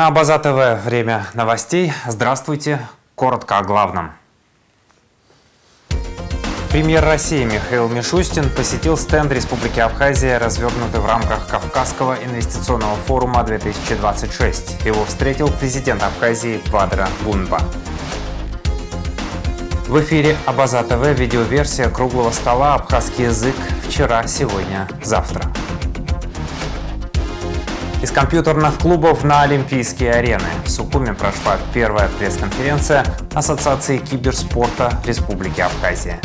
На Абаза ТВ время новостей. Здравствуйте. Коротко о главном. Премьер России Михаил Мишустин посетил стенд Республики Абхазия, развернутый в рамках Кавказского инвестиционного форума 2026. Его встретил президент Абхазии Бадра Гунба. В эфире Абаза ТВ видеоверсия круглого стола «Абхазский язык. Вчера, сегодня, завтра». Из компьютерных клубов на Олимпийские арены. В Сухуми прошла первая пресс-конференция Ассоциации киберспорта Республики Абхазия.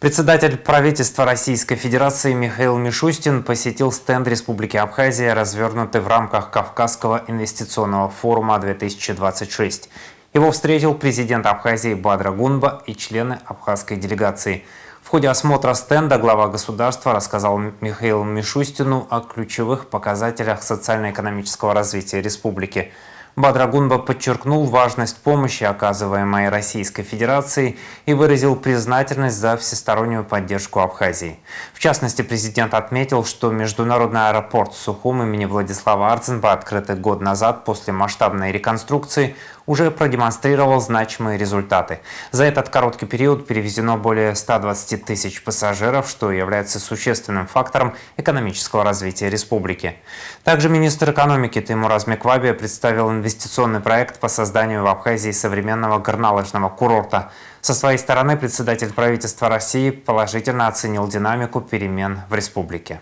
Председатель правительства Российской Федерации Михаил Мишустин посетил стенд Республики Абхазия, развернутый в рамках Кавказского инвестиционного форума 2026. Его встретил президент Абхазии Бадра Гунба и члены абхазской делегации. В ходе осмотра стенда глава государства рассказал Михаилу Мишустину о ключевых показателях социально-экономического развития республики. Бадра Гунба подчеркнул важность помощи, оказываемой Российской Федерацией, и выразил признательность за всестороннюю поддержку Абхазии. В частности, президент отметил, что международный аэропорт Сухум имени Владислава Арцинба, открытый год назад после масштабной реконструкции, уже продемонстрировал значимые результаты. За этот короткий период перевезено более 120 тысяч пассажиров, что является существенным фактором экономического развития республики. Также министр экономики Теймур Азмекваби представил инвестиционный проект по созданию в Абхазии современного горнолыжного курорта. Со своей стороны председатель правительства России положительно оценил динамику перемен в республике.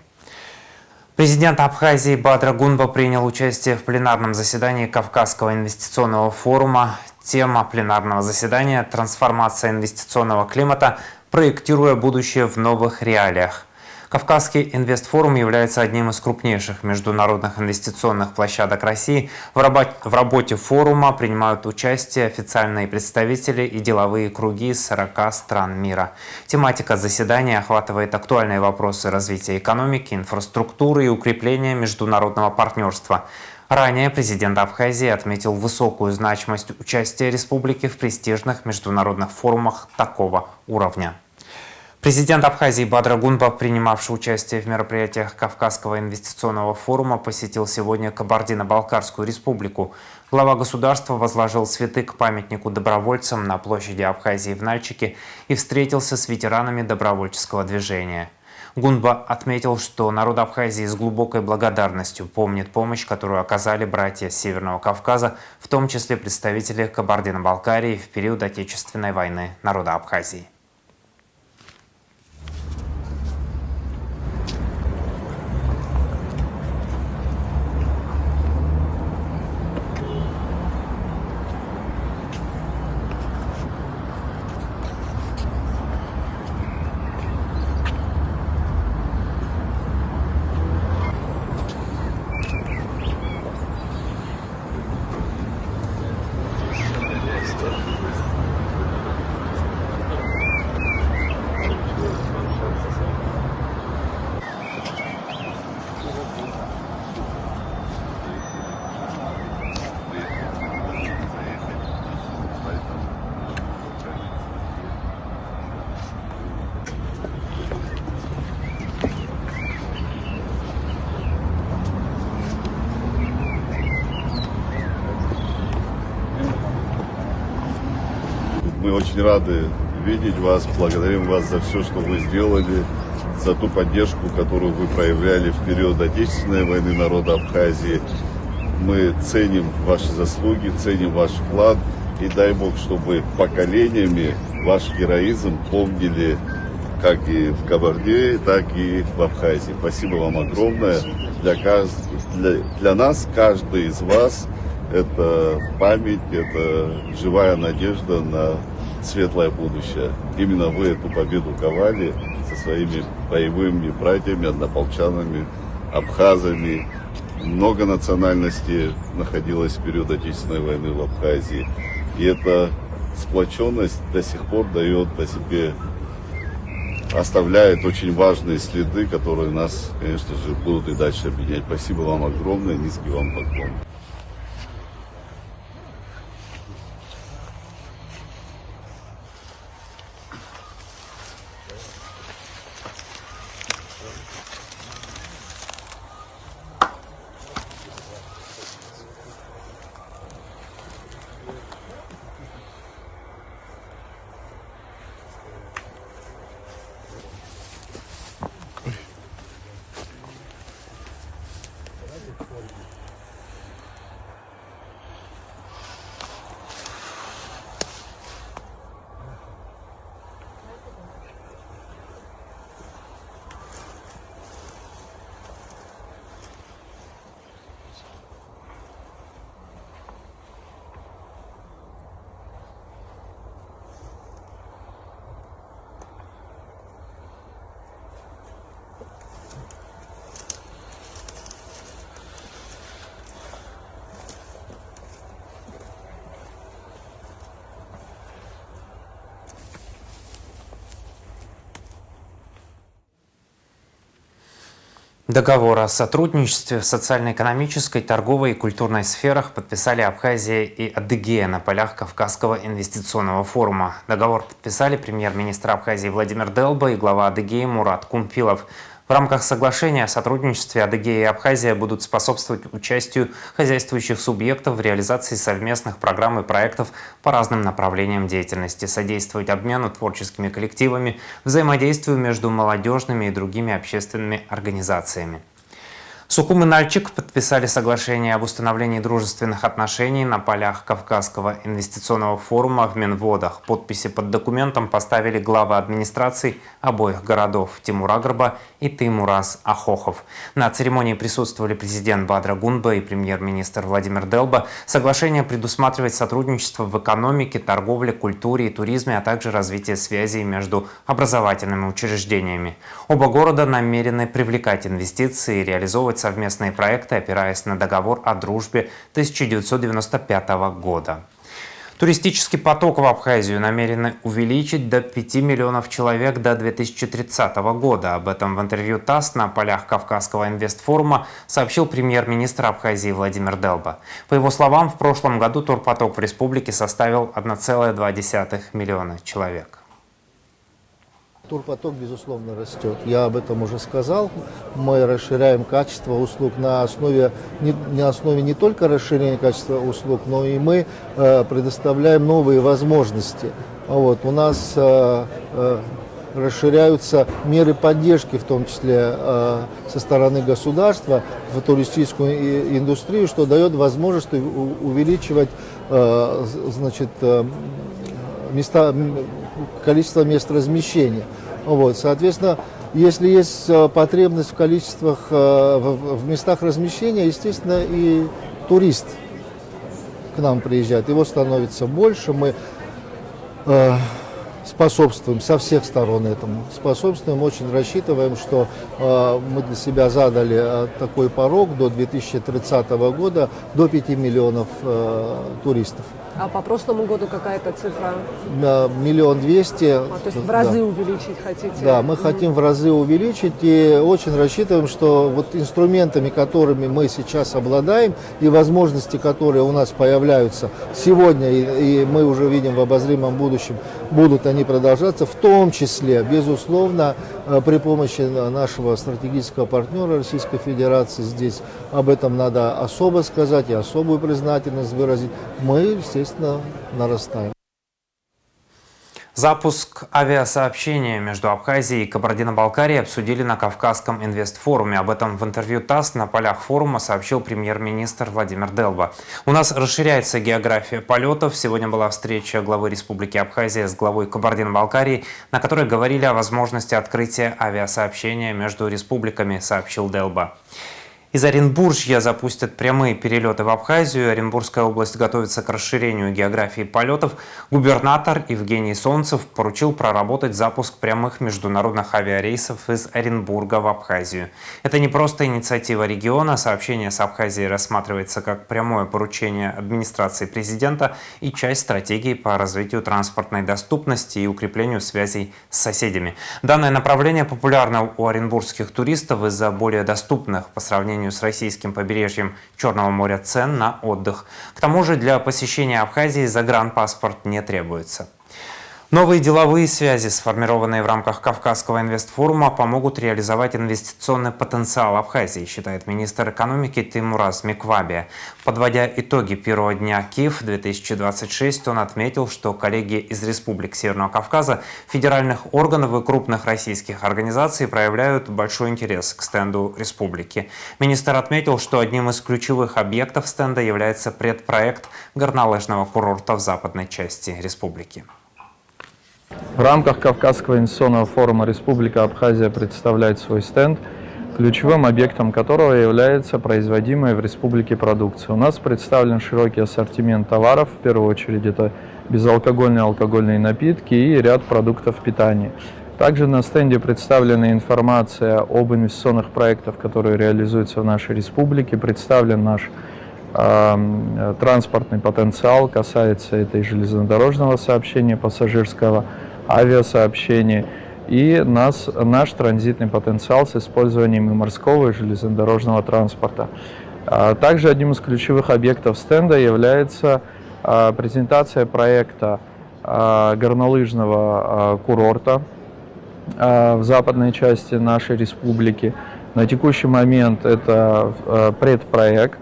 Президент Абхазии Бадра Гунба принял участие в пленарном заседании Кавказского инвестиционного форума. Тема пленарного заседания – трансформация инвестиционного климата, проектируя будущее в новых реалиях. Кавказский инвестфорум является одним из крупнейших международных инвестиционных площадок России. В работе форума принимают участие официальные представители и деловые круги из 40 стран мира. Тематика заседания охватывает актуальные вопросы развития экономики, инфраструктуры и укрепления международного партнерства. Ранее президент Абхазии отметил высокую значимость участия республики в престижных международных форумах такого уровня. Президент Абхазии Бадра Гунба, принимавший участие в мероприятиях Кавказского инвестиционного форума, посетил сегодня Кабардино-Балкарскую республику. Глава государства возложил цветы к памятнику добровольцам на площади Абхазии в Нальчике и встретился с ветеранами добровольческого движения. Гунба отметил, что народ Абхазии с глубокой благодарностью помнит помощь, которую оказали братья с Северного Кавказа, в том числе представители Кабардино-Балкарии в период Отечественной войны народа Абхазии. Мы очень рады видеть вас, благодарим вас за все, что вы сделали, за ту поддержку, которую вы проявляли в период Отечественной войны народа Абхазии. Мы ценим ваши заслуги, ценим ваш вклад и дай Бог, чтобы поколениями ваш героизм помнили как и в Кабарде, так и в Абхазии. Спасибо вам огромное. Для нас каждый из вас это память, это живая надежда на светлое будущее. Именно вы эту победу ковали со своими боевыми братьями, однополчанами, абхазами. Много национальностей находилось в период Отечественной войны в Абхазии. И эта сплоченность до сих пор дает о себе, оставляет очень важные следы, которые нас, конечно же, будут и дальше объединять. Спасибо вам огромное, низкий вам поклон. Договор о сотрудничестве в социально-экономической, торговой и культурной сферах подписали Абхазия и Адыгея на полях Кавказского инвестиционного форума. Договор подписали премьер-министр Абхазии Владимир Делба и глава Адыгеи Мурат Кумпилов. В рамках соглашения о сотрудничестве Адыгея и Абхазия будут способствовать участию хозяйствующих субъектов в реализации совместных программ и проектов по разным направлениям деятельности, содействовать обмену творческими коллективами, взаимодействию между молодежными и другими общественными организациями. Сухум и Нальчик подписали соглашение об установлении дружественных отношений на полях Кавказского инвестиционного форума в Минводах. Подписи под документом поставили главы администраций обоих городов Тимур Агрба и Теймураз Ахохов. На церемонии присутствовали президент Бадра Гунба и премьер-министр Владимир Делба. Соглашение предусматривает сотрудничество в экономике, торговле, культуре и туризме, а также развитие связей между образовательными учреждениями. Оба города намерены привлекать инвестиции и реализовывать совместные проекты, опираясь на договор о дружбе 1995 года. Туристический поток в Абхазию намерены увеличить до 5 миллионов человек до 2030 года. Об этом в интервью ТАСС на полях Кавказского инвестфорума сообщил премьер-министр Абхазии Владимир Делба. По его словам, в прошлом году турпоток в республике составил 1,2 миллиона человек. Турпоток, безусловно, растет. Я об этом уже сказал. Мы расширяем качество услуг на основе не только расширения качества услуг, но и мы предоставляем новые возможности. Вот. У нас расширяются меры поддержки, в том числе со стороны государства, в туристическую индустрию, что дает возможность увеличивать количество мест размещения. Вот, соответственно, если есть потребность в количествах, в местах размещения, естественно, и турист к нам приезжает. Его становится больше. Мы способствуем со всех сторон этому. Способствуем, очень рассчитываем, что мы для себя задали такой порог до 2030 года, до 5 миллионов туристов. А по прошлому году какая-то цифра? 1 200 000. То есть в разы увеличить хотите? Да, мы хотим в разы увеличить и очень рассчитываем, что вот инструментами, которыми мы сейчас обладаем, и возможности, которые у нас появляются сегодня, и мы уже видим в обозримом будущем, будут они продолжаться, в том числе, безусловно, при помощи нашего стратегического партнера Российской Федерации. Здесь об этом надо особо сказать и особую признательность выразить. Мы, естественно, нарастаем. Запуск авиасообщения между Абхазией и Кабардино-Балкарией обсудили на Кавказском инвестфоруме. Об этом в интервью ТАСС на полях форума сообщил премьер-министр Владимир Делба. У нас расширяется география полетов. Сегодня была встреча главы Республики Абхазия с главой Кабардино-Балкарии, на которой говорили о возможности открытия авиасообщения между республиками, сообщил Делба. Из Оренбуржья запустят прямые перелеты в Абхазию. Оренбургская область готовится к расширению географии полетов. Губернатор Евгений Солнцев поручил проработать запуск прямых международных авиарейсов из Оренбурга в Абхазию. Это не просто инициатива региона. Сообщение с Абхазией рассматривается как прямое поручение администрации президента и часть стратегии по развитию транспортной доступности и укреплению связей с соседями. Данное направление популярно у оренбургских туристов из-за более доступных по сравнению с российским побережьем Черного моря цен на отдых. К тому же для посещения Абхазии загранпаспорт не требуется. Новые деловые связи, сформированные в рамках Кавказского инвестфорума, помогут реализовать инвестиционный потенциал Абхазии, считает министр экономики Теймураз Миквабия. Подводя итоги первого дня КИФ-2026, он отметил, что коллеги из республик Северного Кавказа, федеральных органов и крупных российских организаций проявляют большой интерес к стенду республики. Министр отметил, что одним из ключевых объектов стенда является предпроект горнолыжного курорта в западной части республики. В рамках Кавказского инвестиционного форума Республика Абхазия представляет свой стенд, ключевым объектом которого является производимая в республике продукция. У нас представлен широкий ассортимент товаров, в первую очередь это безалкогольные и алкогольные напитки и ряд продуктов питания. Также на стенде представлена информация об инвестиционных проектах, которые реализуются в нашей республике, представлен наш транспортный потенциал, касается это и железнодорожного сообщения, пассажирского, авиасообщения. и наш транзитный потенциал с использованием и морского, и железнодорожного транспорта. Также одним из ключевых объектов стенда является презентация проекта горнолыжного курорта в западной части нашей республики. На текущий момент это предпроект,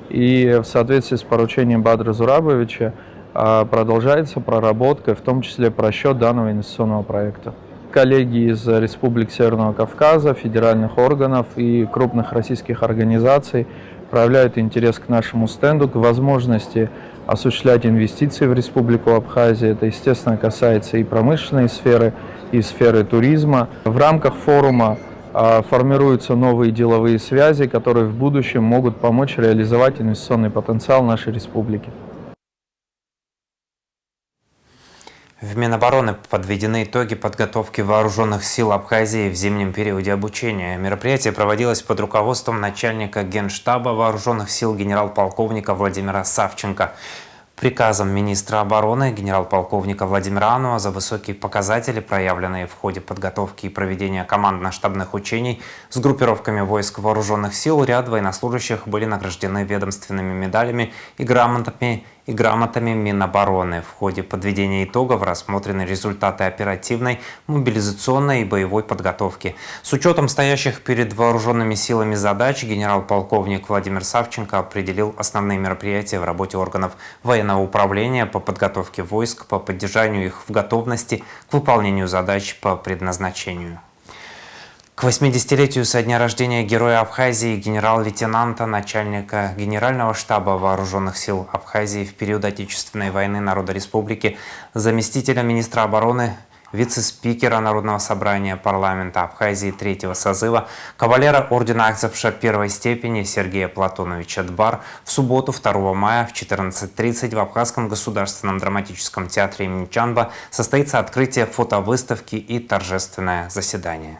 и в соответствии с поручением Бадра Зурабовича продолжается проработка, в том числе просчет данного инвестиционного проекта. Коллеги из республик Северного Кавказа, федеральных органов и крупных российских организаций проявляют интерес к нашему стенду, к возможности осуществлять инвестиции в Республику Абхазия. Это, естественно, касается и промышленной сферы, и сферы туризма. В рамках форума формируются новые деловые связи, которые в будущем могут помочь реализовать инвестиционный потенциал нашей республики. В Минобороны подведены итоги подготовки вооруженных сил Абхазии в зимнем периоде обучения. Мероприятие проводилось под руководством начальника Генштаба вооруженных сил генерал-полковника Владимира Савченко. Приказом министра обороны генерал-полковника Владимира Анова за высокие показатели, проявленные в ходе подготовки и проведения командно-штабных учений с группировками войск вооруженных сил, ряд военнослужащих были награждены ведомственными медалями и грамотами Минобороны. В ходе подведения итогов рассмотрены результаты оперативной, мобилизационной и боевой подготовки. С учетом стоящих перед вооруженными силами задач, генерал-полковник Владимир Савченко определил основные мероприятия в работе органов военного управления по подготовке войск, по поддержанию их в готовности к выполнению задач по предназначению. К 80-летию со дня рождения героя Абхазии, генерал-лейтенанта, начальника Генерального штаба Вооруженных сил Абхазии в период Отечественной войны народа республики, заместителя министра обороны, вице-спикера Народного собрания парламента Абхазии третьего созыва, кавалера ордена Акцепша первой степени Сергея Платоновича Дбар в субботу 2 мая в 14:30 в Абхазском государственном драматическом театре имени Чанба состоится открытие фотовыставки и торжественное заседание.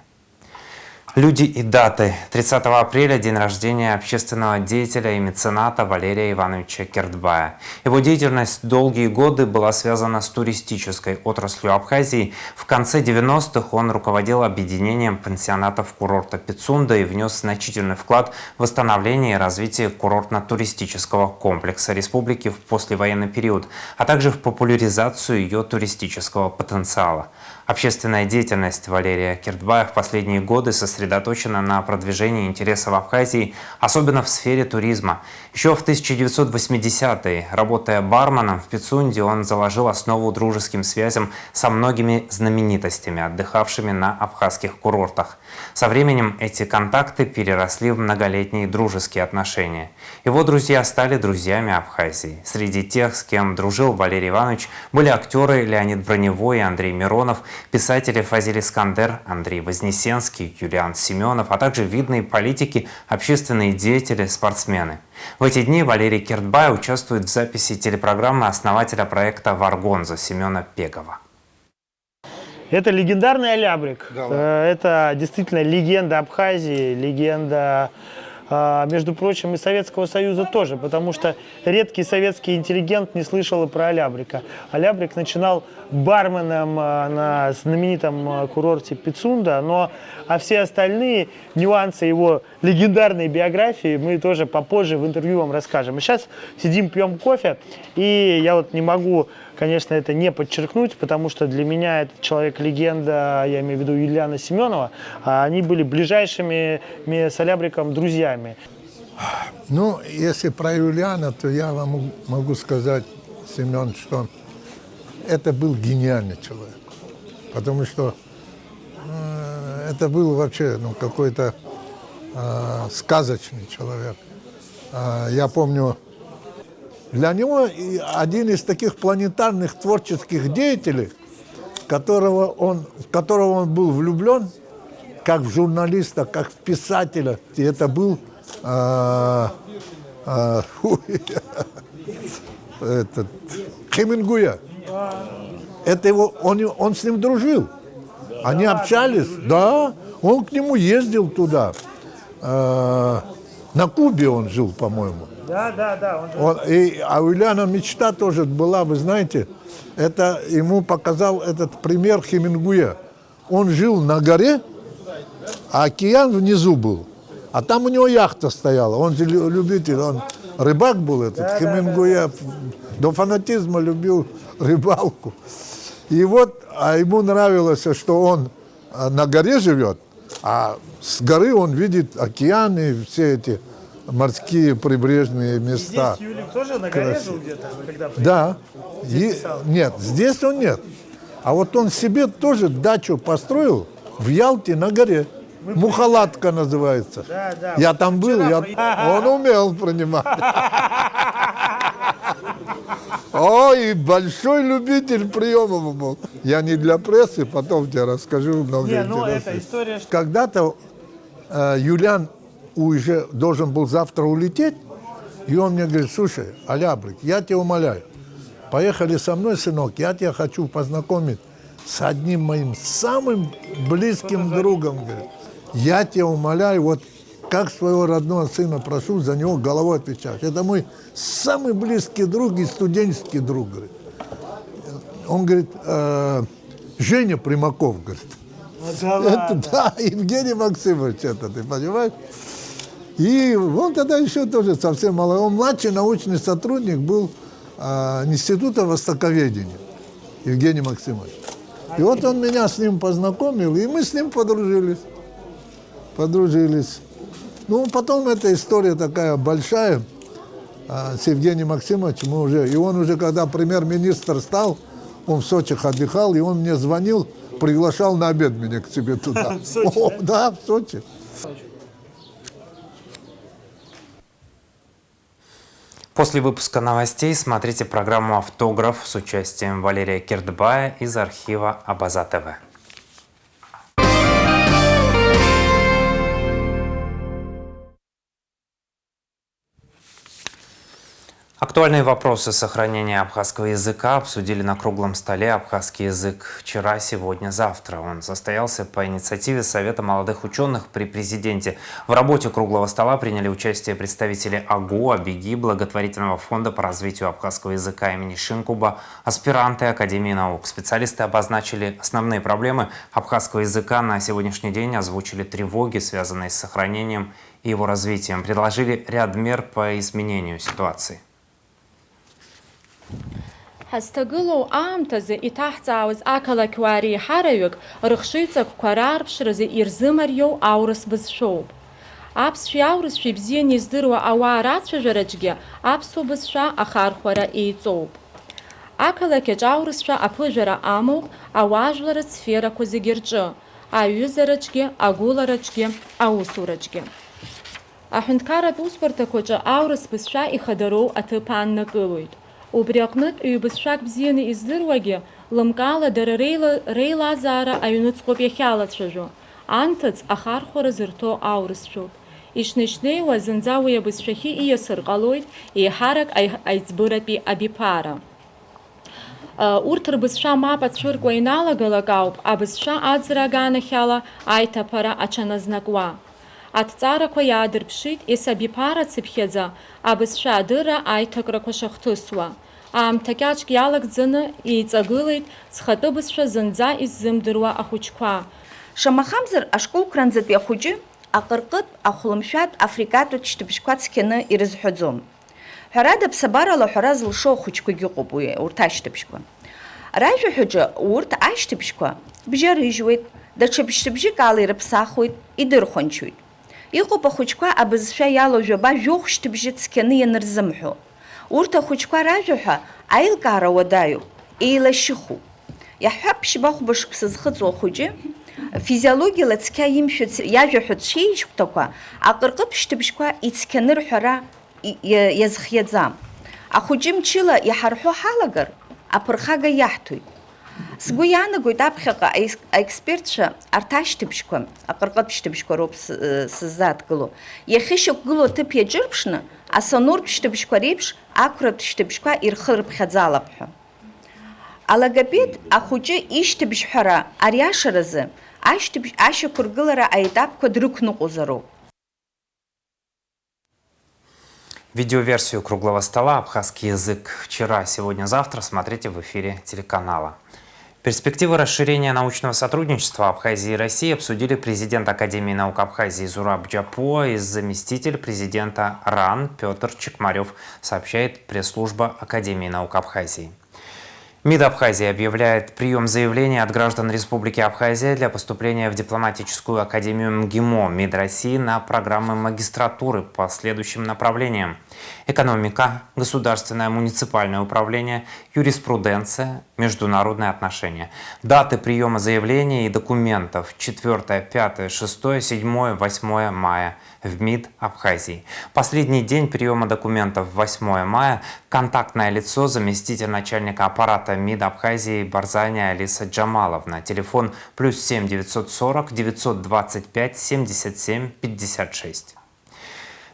Люди и даты. 30 апреля – день рождения общественного деятеля и мецената Валерия Ивановича Кердбая. Его деятельность долгие годы была связана с туристической отраслью Абхазии. В конце 90-х он руководил объединением пансионатов курорта Пицунда и внес значительный вклад в восстановление и развитие курортно-туристического комплекса республики в послевоенный период, а также в популяризацию ее туристического потенциала. Общественная деятельность Валерия Кердбая в последние годы сосредоточена на продвижении интересов Абхазии, особенно в сфере туризма. Еще в 1980-е, работая барменом в Пицунде, он заложил основу дружеским связям со многими знаменитостями, отдыхавшими на абхазских курортах. Со временем эти контакты переросли в многолетние дружеские отношения. Его друзья стали друзьями Абхазии. Среди тех, с кем дружил Валерий Иванович, были актеры Леонид Броневой и Андрей Миронов, писатели Фазиль Искандер, Андрей Вознесенский, Юлиан Семенов, а также видные политики, общественные деятели, спортсмены. В эти дни Валерий Кердбай участвует в записи телепрограммы основателя проекта «Варгонза» Семена Пегова. Это легендарный алябрик. Это действительно легенда Абхазии, легенда, между прочим, и Советского Союза тоже, потому что редкий советский интеллигент не слышал и про алябрика. Алябрик начинал барменом на знаменитом курорте Пицунда, а все остальные нюансы его легендарной биографии мы тоже попозже в интервью вам расскажем. Мы сейчас сидим, пьем кофе, и я вот не могу, конечно, это не подчеркнуть, потому что для меня этот человек-легенда, я имею в виду Юлиана Семенова, они были ближайшими с алябриком друзьями. Ну, если про Юлиана, то я вам могу сказать, Семен, что это был гениальный человек, потому что это был вообще какой-то сказочный человек. Я помню, для него один из таких планетарных творческих деятелей, в которого он был влюблен, как в журналиста, как в писателя, и это был Хемингуэй. Это его, он с ним дружил. Они общались, да, он к нему ездил туда. На Кубе он жил, по-моему. Да. А у Юлиана мечта тоже была, вы знаете, это ему показал этот пример Хемингуэя. он жил на горе, а океан внизу был. А там у него яхта стояла. Он же любитель, он рыбак был этот, Хемингуэй. До фанатизма любил рыбалку. И вот, а ему нравилось, что он на горе живет, а с горы он видит океаны, все эти морские прибрежные места. Здесь Юлик тоже на горе жил где-то, когда Да. Нет, здесь он нет. А вот он себе тоже дачу построил в Ялте на горе. Мухалатка называется. Да. Я там был, он умел принимать. Ой, большой любитель приемов был. Я не для прессы, потом тебе расскажу много интересного. Это история... Когда-то Юлиан уже должен был завтра улететь, и он мне говорит: слушай, Алябрик, я тебя умоляю, поехали со мной, сынок, я тебя хочу познакомить с одним моим самым близким другом. Говорит, я тебя умоляю, вот как своего родного сына прошу, за него головой отвечать. Это мой самый близкий друг и студенческий друг. Говорит. Он говорит, Женя Примаков, говорит. Это, да, Евгений Максимович, это ты понимаешь? И он тогда еще тоже совсем молодой. Он младший научный сотрудник был Института востоковедения, Евгений Максимович. И вот он меня с ним познакомил, и мы с ним подружились. Ну, потом эта история такая большая с Евгением Максимовичем. И он уже, когда премьер-министр стал, он в Сочи отдыхал, и он мне звонил, приглашал на обед меня к себе туда. В Сочи, да? Да, в Сочи. После выпуска новостей смотрите программу «Автограф» с участием Валерия Кирдбая из архива Абаза ТВ. Актуальные вопросы сохранения абхазского языка обсудили на круглом столе «Абхазский язык вчера, сегодня, завтра». Он состоялся по инициативе Совета молодых ученых при президенте. В работе круглого стола приняли участие представители АГУ, АБИГИ, благотворительного фонда по развитию абхазского языка имени Шинкуба, аспиранты Академии наук. Специалисты обозначили основные проблемы абхазского языка на сегодняшний день, озвучили тревоги, связанные с сохранением и его развитием, предложили ряд мер по изменению ситуации. Ҳазҭагылоу аамҭазы иҭаҳҵаауаз ақалақь уаареиҳараҩык рыхшыҩҵакқәа раарԥшразы ирзымариоу аурыс бызшәоуп. Аԥсшәеи аурысшәеи бзианы издыруа ауаа рацәажәараҿгьы аԥсуа бызшәа ахархәара еиҵоуп. Ақалақьаҿ аурысшәа аԥыжәара амоуп ауаажәларатә сферақәа зегьы рҿы, аҩызараҿгьы, агәылараҿгьы, аусураҿгьы. Аҳәынҭқарратә усбарҭақәаҿы аурыс бызшәа ихадароу аҭыԥ ааннакылоит. Убри аҟнытә ҩбызшәак бзианы издыруагьы лымкаала дара реилазаара аҩныҵҟоуп иахьалацәажәо, анҭыҵ ахархәара зырҭо аурысшәоуп. Ишнеишнеиуа зынӡа уи абызшәахьы ииасыр ҟалоит еиҳарак аиҵбыратәи абиԥара. Урҭ рбызшәа мап ацәыркуа иналагалак ауп абызшәа аӡра аганахьала аиҭаԥара аҽаназнакуа. Аҭҵаарақәа иаадырԥшит есабиԥара цыԥхьаӡа абызшәа адырра аиҭакрақәа шахҭысуа. Аамҭа кьаҿк иалагӡаны еиҵагылеит зхатәы бызшәа зынӡа иззымдыруа ахәыҷқәа. Шамахамзар ашколқәранӡатәи ахәыҷы аҟырҟытә, ахәлымшәатә, африкатәтә шьҭыбжьқәа цқьаны ирызҳәаӡом. Ҳәарада ԥсабарала ҳәара зылшо ахәыҷқәагьы ыҟоуп урҭ ашьҭыбжьқәа. Ражәаҳәаҿы урҭ ашьҭыбжьқәа бжьарыжьуеит, даҽа шьҭыбжьык ала ирыԥсахуеит, идырхәанчоит. Иҟоуп ахәыҷқәа абызшәа иалоу жәаба жәохә шьҭыбжьы цқьаны ианырзымҳәо. Урҭ ахәыҷқәа ражәаҳәа аилкаара уадаҩуп, еилашьыхуп. Иаҳҳәап, ԥшьба-хәба шықәса зхыҵуа ахәыҷы физиологиала цқьа имшәац иажәаҳәатә шеижьхәҭақәа аҟырҟыԥ шьҭыбжьқәа ицқьаны рҳәара иазхиаӡам. Ахәыҷы мчыла иҳарҳәо ҳалагар, аԥырхага иаҳҭоит. Сгәы иаанагоит аԥхьаҟа аекспертцәа арҭ ашьҭыбжьқәа, аҟырҟытә шьҭыбжьқәа роуп сыззааҭгыло, иахьышьақәгылоу аҭыԥ иаҿырԥшны асонортә шьҭыбжьқәа реиԥш ақәратә шьҭыбжьқәа ирхырԥхьаӡалап ҳәа. Алагопед ахәыҷы ишьҭыбжьҳәара ариашаразы ашьақәыргылара аетапқәа дрықәныҟәозароуп. Видеоверсию круглого стола «Абхазский язык вчера, сегодня, завтра» смотрите в эфире телеканала. Перспективы расширения научного сотрудничества Абхазии и России обсудили президент Академии наук Абхазии Зураб Джапо и заместитель президента РАН Петр Чекмарев, сообщает пресс-служба Академии наук Абхазии. МИД Абхазии объявляет прием заявлений от граждан Республики Абхазия для поступления в дипломатическую академию МГИМО МИД России на программы магистратуры по следующим направлениям: экономика, государственное муниципальное управление, юриспруденция, международные отношения. Даты приема заявлений и документов 4, 5, 6, 7, 8 мая в МИД Абхазии. Последний день приема документов 8 мая. Контактное лицо заместитель начальника аппарата МИД Абхазии Барзаня Алиса Джамаловна. Телефон +7 940 925 77 56.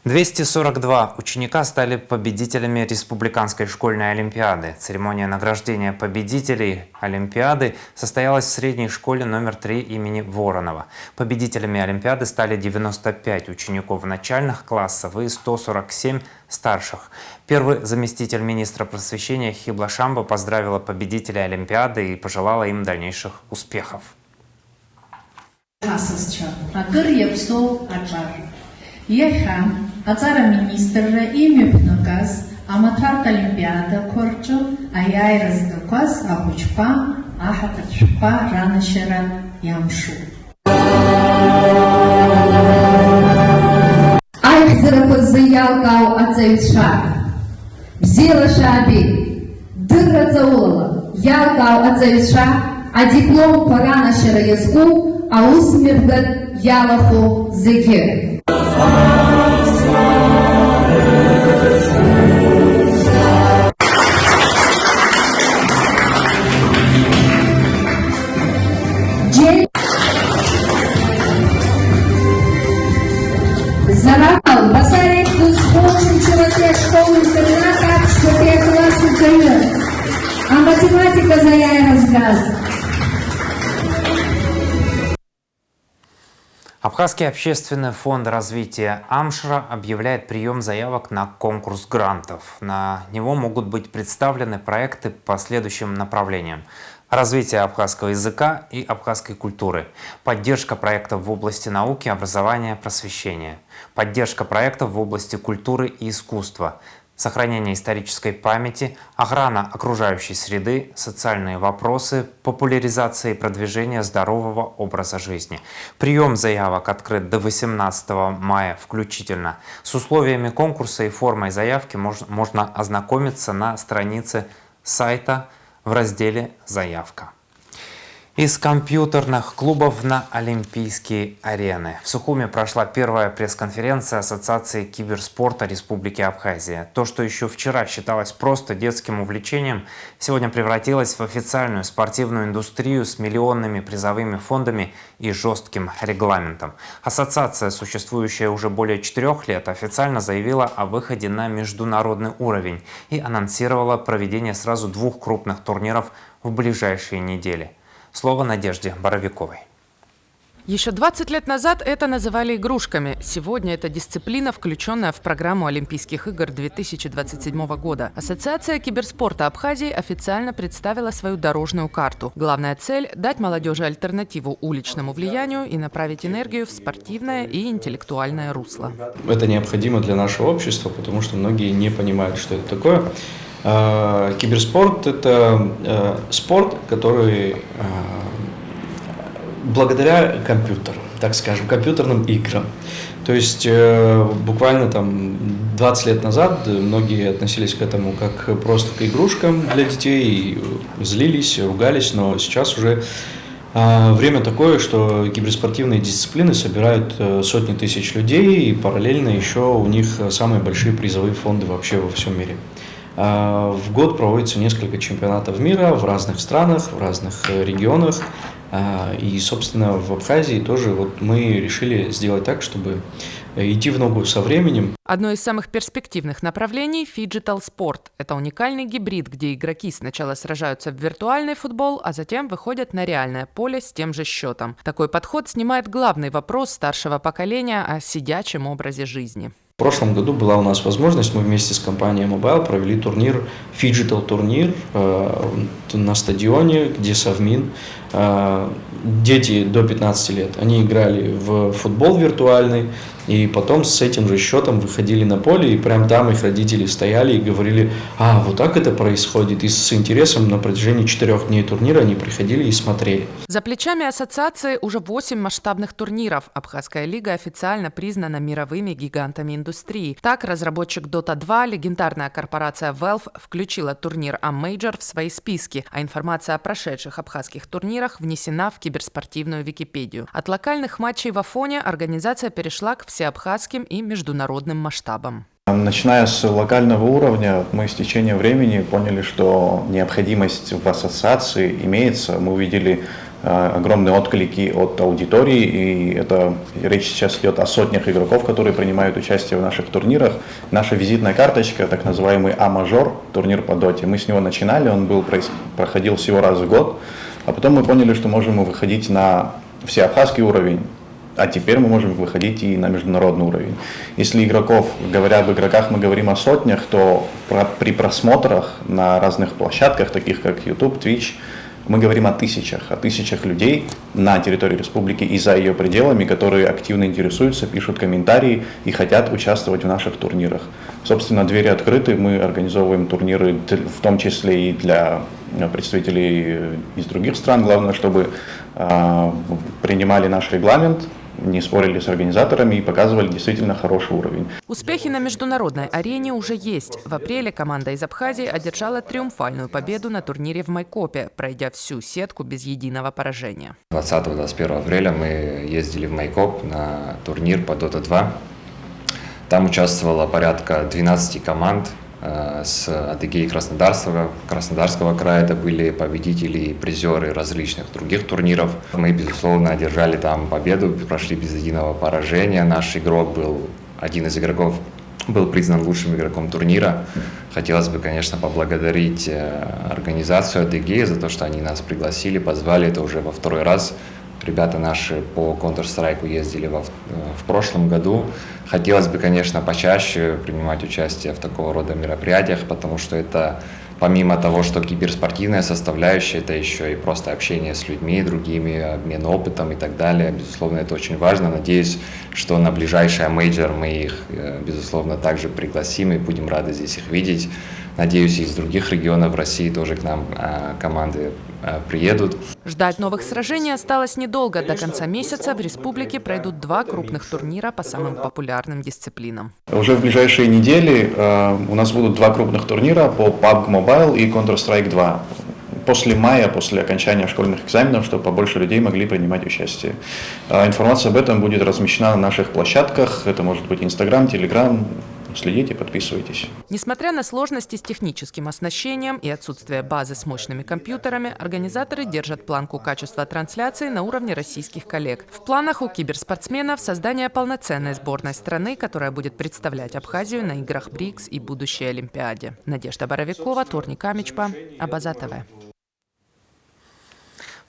242 ученика стали победителями Республиканской школьной олимпиады. Церемония награждения победителей олимпиады состоялась в средней школе номер 3 имени Воронова. Победителями олимпиады стали 95 учеников начальных классов и 147 старших. Первый заместитель министра просвещения Хибла Шамба поздравила победителей олимпиады и пожелала им дальнейших успехов. Ехам, ацара министра имя пнуказ, аматрат олимпиада корчу, аяй раздуказ, ахучпа, ахатачпа, ранашера ямшу. Айхзерапот заявкау ацаюча, взяла шаби, дырра заулала, явкау ацаюча, а диплом по ранашера языку, а усмердат ялаху зыгер. Зарабал, басарек, скучен человек, школу-интерната, что 5 классов дает. А математика за я разгаз. Абхазский общественный фонд развития Амшра объявляет прием заявок на конкурс грантов. На него могут быть представлены проекты по следующим направлениям: развитие абхазского языка и абхазской культуры, поддержка проектов в области науки, образования, просвещения, поддержка проектов в области культуры и искусства, сохранение исторической памяти, охрана окружающей среды, социальные вопросы, популяризация и продвижение здорового образа жизни. Прием заявок открыт до 18 мая включительно. С условиями конкурса и формой заявки можно ознакомиться на странице сайта в разделе «Заявка». Из компьютерных клубов на Олимпийские арены. В Сухуме прошла первая пресс-конференция Ассоциации киберспорта Республики Абхазия. То, что еще вчера считалось просто детским увлечением, сегодня превратилось в официальную спортивную индустрию с миллионными призовыми фондами и жестким регламентом. Ассоциация, существующая уже более 4 лет, официально заявила о выходе на международный уровень и анонсировала проведение сразу 2 крупных турниров в ближайшие недели. Слово Надежде Боровиковой. Еще 20 лет назад это называли игрушками. Сегодня это дисциплина, включенная в программу Олимпийских игр 2027 года. Ассоциация киберспорта Абхазии официально представила свою дорожную карту. Главная цель – дать молодежи альтернативу уличному влиянию и направить энергию в спортивное и интеллектуальное русло. Это необходимо для нашего общества, потому что многие не понимают, что это такое. Киберспорт – это спорт, который благодаря компьютеру, так скажем, компьютерным играм. То есть буквально 20 лет назад многие относились к этому как просто к игрушкам для детей, злились, ругались, но сейчас уже время такое, что киберспортивные дисциплины собирают сотни тысяч людей, и параллельно еще у них самые большие призовые фонды вообще во всем мире. В год проводится несколько чемпионатов мира в разных странах, в разных регионах. И, собственно, в Абхазии тоже мы решили сделать так, чтобы идти в ногу со временем. Одно из самых перспективных направлений – фиджитал спорт. Это уникальный гибрид, где игроки сначала сражаются в виртуальный футбол, а затем выходят на реальное поле с тем же счетом. Такой подход снимает главный вопрос старшего поколения о сидячем образе жизни. В прошлом году была у нас возможность, мы вместе с компанией Mobile провели турнир, фиджитал турнир на стадионе, где Совмин. Дети до 15 лет, они играли в футбол виртуальный, и потом с этим же счетом выходили на поле, и прям там их родители стояли и говорили: вот так это происходит. И с интересом на протяжении 4 дней турнира они приходили и смотрели. За плечами ассоциации уже 8 масштабных турниров. Абхазская лига официально признана мировыми гигантами индустрии. Так, разработчик Dota 2, легендарная корпорация Valve, включила турнир A-Major в свои списки, а информация о прошедших абхазских турнирах внесена в киберспортивную Википедию. От локальных матчей в Афоне организация перешла к всеабхазским и международным масштабам. Начиная с локального уровня, мы с течением времени поняли, что необходимость в ассоциации имеется. Мы увидели огромные отклики от аудитории, и речь сейчас идет о сотнях игроков, которые принимают участие в наших турнирах. Наша визитная карточка, так называемый А-мажор, турнир по доте, мы с него начинали, он проходил всего раз в год, а потом мы поняли, что можем выходить на всеабхазский уровень. А теперь мы можем выходить и на международный уровень. Если говоря об игроках, мы говорим о сотнях, то при просмотрах на разных площадках, таких как YouTube, Twitch, мы говорим о тысячах людей на территории республики и за ее пределами, которые активно интересуются, пишут комментарии и хотят участвовать в наших турнирах. Собственно, двери открыты, мы организовываем турниры, в том числе и для представителей из других стран. Главное, чтобы принимали наш регламент, не спорили с организаторами и показывали действительно хороший уровень. Успехи на международной арене уже есть. В апреле команда из Абхазии одержала триумфальную победу на турнире в Майкопе, пройдя всю сетку без единого поражения. 20-21 апреля мы ездили в Майкоп на турнир по Dota 2. Там участвовало порядка 12 команд с Адыгеи и Краснодарского края. Это были победители и призеры различных других турниров. Мы, безусловно, одержали там победу, прошли без единого поражения. Один из игроков был признан лучшим игроком турнира. Хотелось бы, конечно, поблагодарить организацию Адыгеи за то, что они нас пригласили, позвали. Это уже во 2-й раз. Ребята наши по Counter-Strike ездили в прошлом году. Хотелось бы, конечно, почаще принимать участие в такого рода мероприятиях, потому что это, помимо того, что киберспортивная составляющая, это еще и просто общение с людьми, другими, обмен опытом и так далее. Безусловно, это очень важно. Надеюсь, что на ближайший мейджор мы их, безусловно, также пригласим и будем рады здесь их видеть. Надеюсь, из других регионов России тоже к нам команды приедут. Ждать новых сражений осталось недолго. До конца месяца в республике пройдут 2 крупных турнира по самым популярным дисциплинам. Уже в ближайшие недели у нас будут 2 крупных турнира по PUBG Mobile и Counter-Strike 2. После мая, после окончания школьных экзаменов, чтобы побольше людей могли принимать участие. Информация об этом будет размещена на наших площадках. Это может быть Instagram, Telegram. Следите, подписывайтесь. Несмотря на сложности с техническим оснащением и отсутствие базы с мощными компьютерами, организаторы держат планку качества трансляции на уровне российских коллег. В планах у киберспортсменов создание полноценной сборной страны, которая будет представлять Абхазию на играх БРИКС и будущей Олимпиаде. Надежда Боровикова, Торник Амичпа, Абаза ТВ.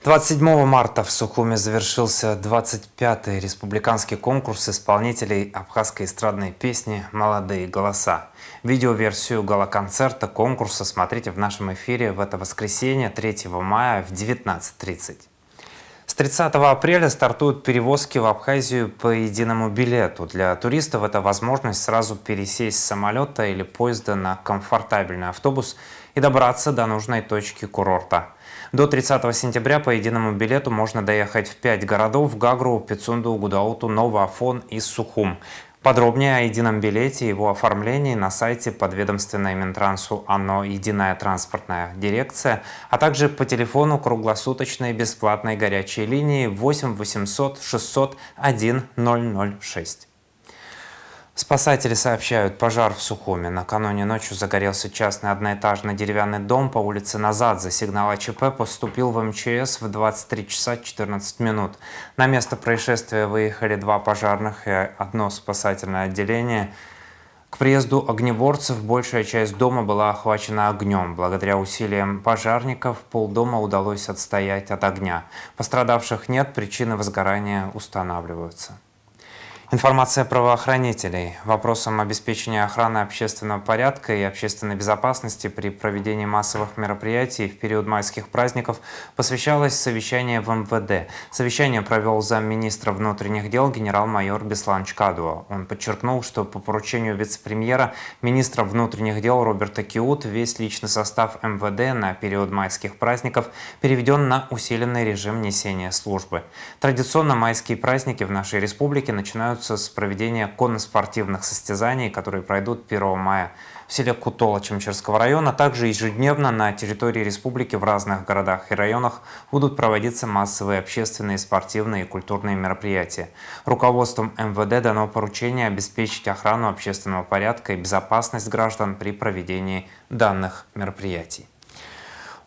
27 марта в Сухуме завершился 25-й республиканский конкурс исполнителей абхазской эстрадной песни «Молодые голоса». Видеоверсию гала-концерта конкурса смотрите в нашем эфире в это воскресенье, 3 мая в 19:30. С 30 апреля стартуют перевозки в Абхазию по единому билету. Для туристов это возможность сразу пересесть с самолета или поезда на комфортабельный автобус и добраться до нужной точки курорта. До 30 сентября по единому билету можно доехать в 5 городов: Гагру, Пицунду, Гудауту, Новый Афон и Сухум. Подробнее о едином билете и его оформлении на сайте подведомственной Минтрансу АНО «Единая транспортная дирекция», а также по телефону круглосуточной бесплатной горячей линии 8 800 600 1006. Спасатели сообщают, пожар в Сухуме. Накануне ночью загорелся частный одноэтажный деревянный дом по улице Назадзе. Сигнал о ЧП поступил в МЧС в 23 часа 14 минут. На место происшествия выехали 2 пожарных и 1 спасательное отделение. К приезду огнеборцев большая часть дома была охвачена огнем. Благодаря усилиям пожарников полдома удалось отстоять от огня. Пострадавших нет, причины возгорания устанавливаются. Информация правоохранителей. Вопросам обеспечения охраны общественного порядка и общественной безопасности при проведении массовых мероприятий в период майских праздников посвящалось совещание в МВД. Совещание провел замминистра внутренних дел генерал-майор Беслан Чкадуа. Он подчеркнул, что по поручению вице-премьера, министра внутренних дел Роберта Киут, весь личный состав МВД на период майских праздников переведен на усиленный режим несения службы. Традиционно майские праздники в нашей республике начинаются с проведения конно-спортивных состязаний, которые пройдут 1 мая в селе Кутол Чемчерского района. Также ежедневно на территории республики в разных городах и районах будут проводиться массовые общественные, спортивные и культурные мероприятия. Руководством МВД дано поручение обеспечить охрану общественного порядка и безопасность граждан при проведении данных мероприятий.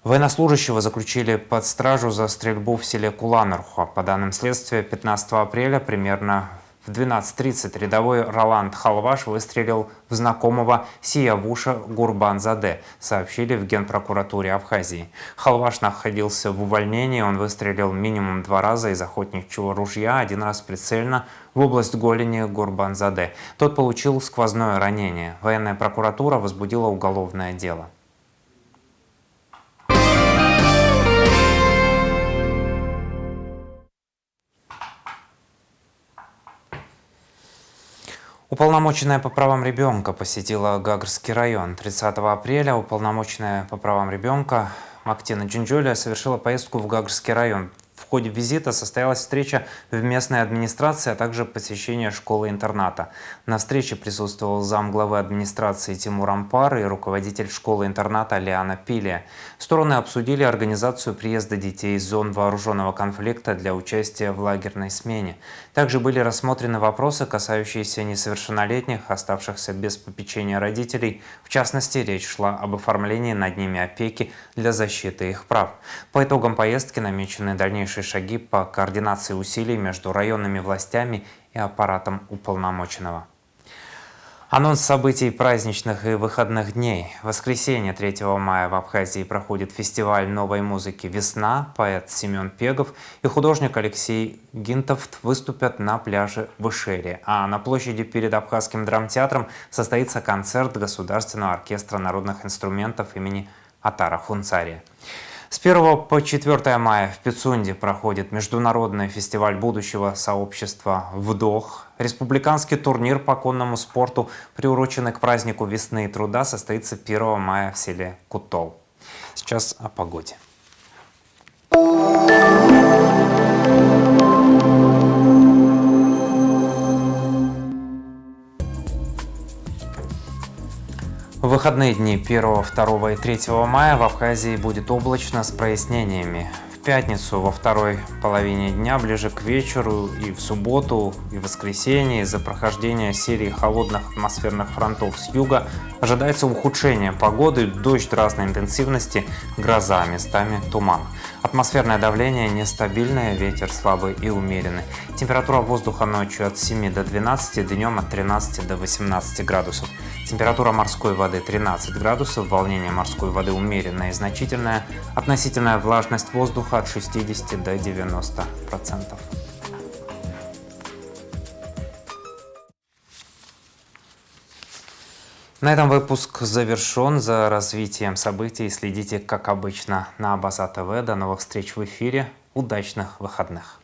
Военнослужащего заключили под стражу за стрельбу в селе Куланарху. По данным следствия, 15 апреля примерно в 12:30 рядовой Роланд Халваш выстрелил в знакомого Сиявуша Гурбанзаде, сообщили в Генпрокуратуре Абхазии. Халваш находился в увольнении, он выстрелил минимум 2 раза из охотничьего ружья, 1 раз прицельно в область голени Гурбанзаде. Тот получил сквозное ранение. Военная прокуратура возбудила уголовное дело. Уполномоченная по правам ребенка посетила Гагарский район. 30 апреля уполномоченная по правам ребенка Мактина Джинджоля совершила поездку в Гагарский район. В ходе визита состоялась встреча в местной администрации, а также посещение школы-интерната. На встрече присутствовал замглавы администрации Тимур Ампар и руководитель школы-интерната Лиана Пилия. Стороны обсудили организацию приезда детей из зон вооруженного конфликта для участия в лагерной смене. Также были рассмотрены вопросы, касающиеся несовершеннолетних, оставшихся без попечения родителей. В частности, речь шла об оформлении над ними опеки для защиты их прав. По итогам поездки намечены дальнейшие шаги по координации усилий между районными властями и аппаратом уполномоченного. Анонс событий праздничных и выходных дней. В воскресенье 3 мая в Абхазии проходит фестиваль новой музыки «Весна». Поэт Семен Пегов и художник Алексей Гинтовт выступят на пляже в Ишере. А на площади перед Абхазским драмтеатром состоится концерт Государственного оркестра народных инструментов имени Атара Хунцария. С 1 по 4 мая в Пицунде проходит международный фестиваль будущего сообщества «Вдох». Республиканский турнир по конному спорту, приуроченный к празднику весны и труда, состоится 1 мая в селе Кутол. Сейчас о погоде. В выходные дни 1, 2 и 3 мая в Абхазии будет облачно с прояснениями. В пятницу во второй половине дня, ближе к вечеру, и в субботу, и в воскресенье из-за прохождения серии холодных атмосферных фронтов с юга ожидается ухудшение погоды, дождь разной интенсивности, гроза, местами туман. Атмосферное давление нестабильное, ветер слабый и умеренный. Температура воздуха ночью от 7 до 12, днем от 13 до 18 градусов. Температура морской воды 13 градусов, волнение морской воды умеренное и значительное, относительная влажность воздуха от 60 до 90%. На этом выпуск завершен. За развитием событий следите, как обычно, на Абаза ТВ. До новых встреч в эфире. Удачных выходных!